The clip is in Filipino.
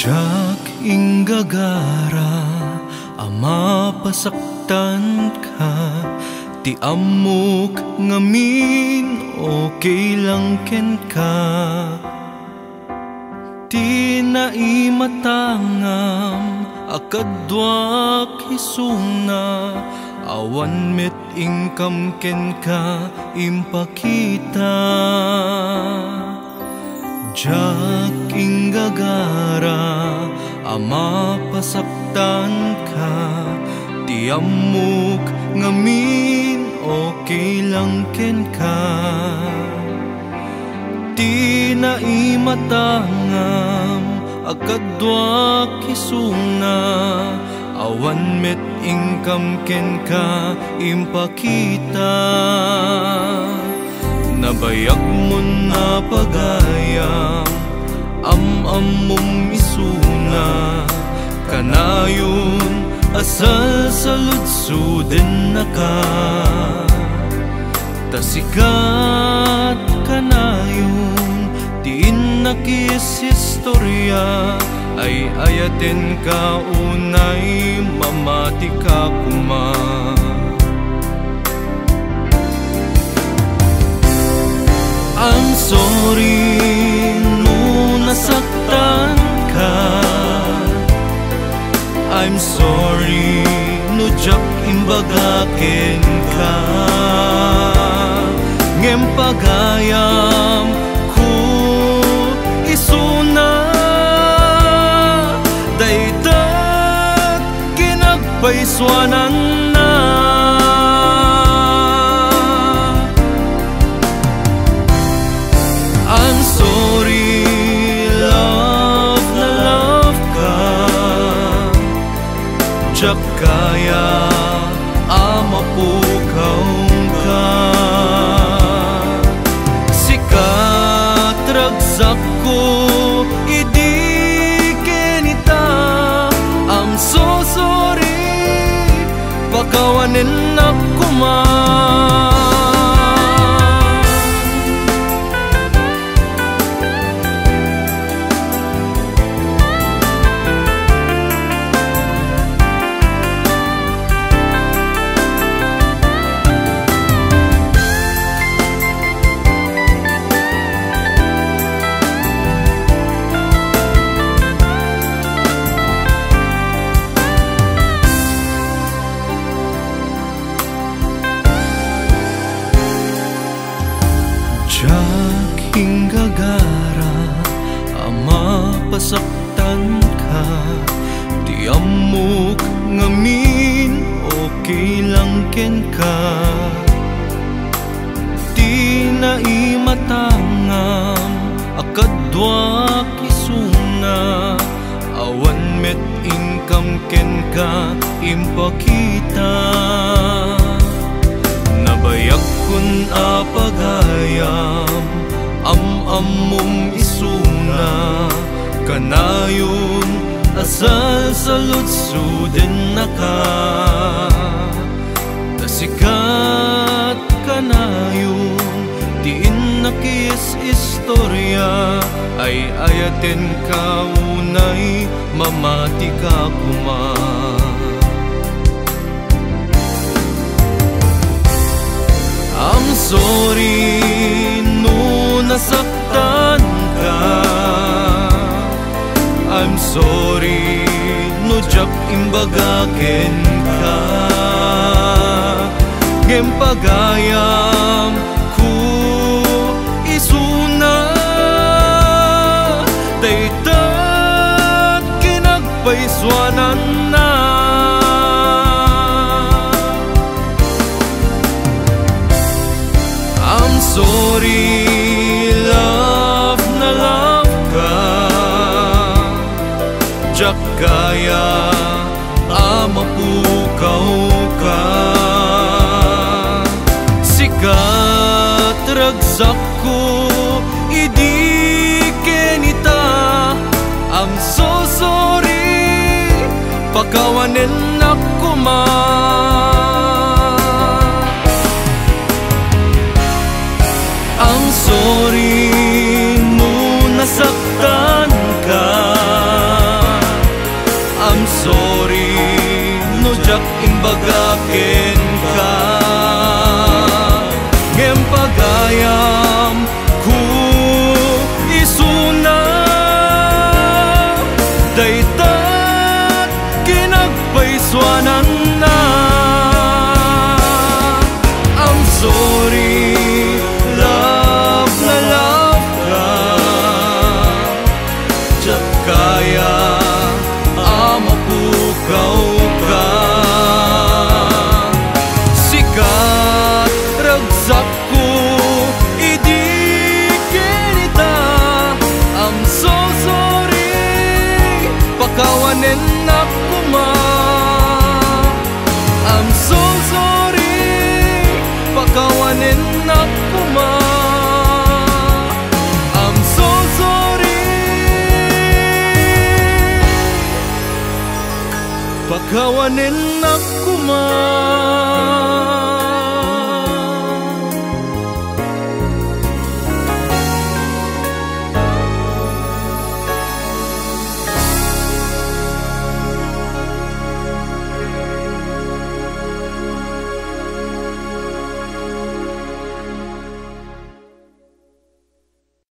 Jak inggagara ama pasaktan ka, ti amok ngamin okay lang ken ka. Ti naimatangam akadwak isuna, awan met ingkam ken ka impakita. Jak inggagara ama pasaktan ka, ti amok ngamin okay lang ken ka. Ti naimatangam akadwak isuna, awan met ingkam ken ka impakita. Nabayag mo na pagayam among isuna, kanayon asal sa lutsuden na ka. Tasikat kanayon tiin nakis istorya, ay ayaten ka unay mamati ka kuma. I'm sorry no nasaktan ka, I'm sorry no jak imbagaken ka. Ngem pagayam ko isuna, daytat kinagpaiswanan na. I'm sorry, love na love ka, jak kaya amapukaw ka. Sikat ragsak ko idi kenita, I'm so sorry pakawanin ako man. Jak inggagara ama pasaktan ka, ti amok ngamin okay lang ken ka. Ti naimatangam akadwak isuna, awan met ingkam ken ka impakita. Nabayag kun apagayam among isuna, kanayon asal sa lutsuden na ka. Tasikat kanayon tiin nakis istorya, ay ayaten ka unay mamati ka kuma. I'm sorry no nasaktan ka, I'm sorry no jak imbagaken ka. Ngem pagayam ko isuna, daytat kinagpaiswanan na. I'm sorry, love na love ka, jak kaya amapukaw ka. Sikat ragsak ko idi kenita, I'm so sorry pakawanin ako man. I'm sorry no nasaktan ka, kayam ku isuna daytat kinagpaiswanan na. I'm sorry, love na love ka, tiyak kaya amapukaw ka. Sikat ragsak ko idi kinita. I'm so sorry, pakawanin ako ma. I'm so sorry, pakawanin ako ma. I'm so sorry, pakawanin ako ma.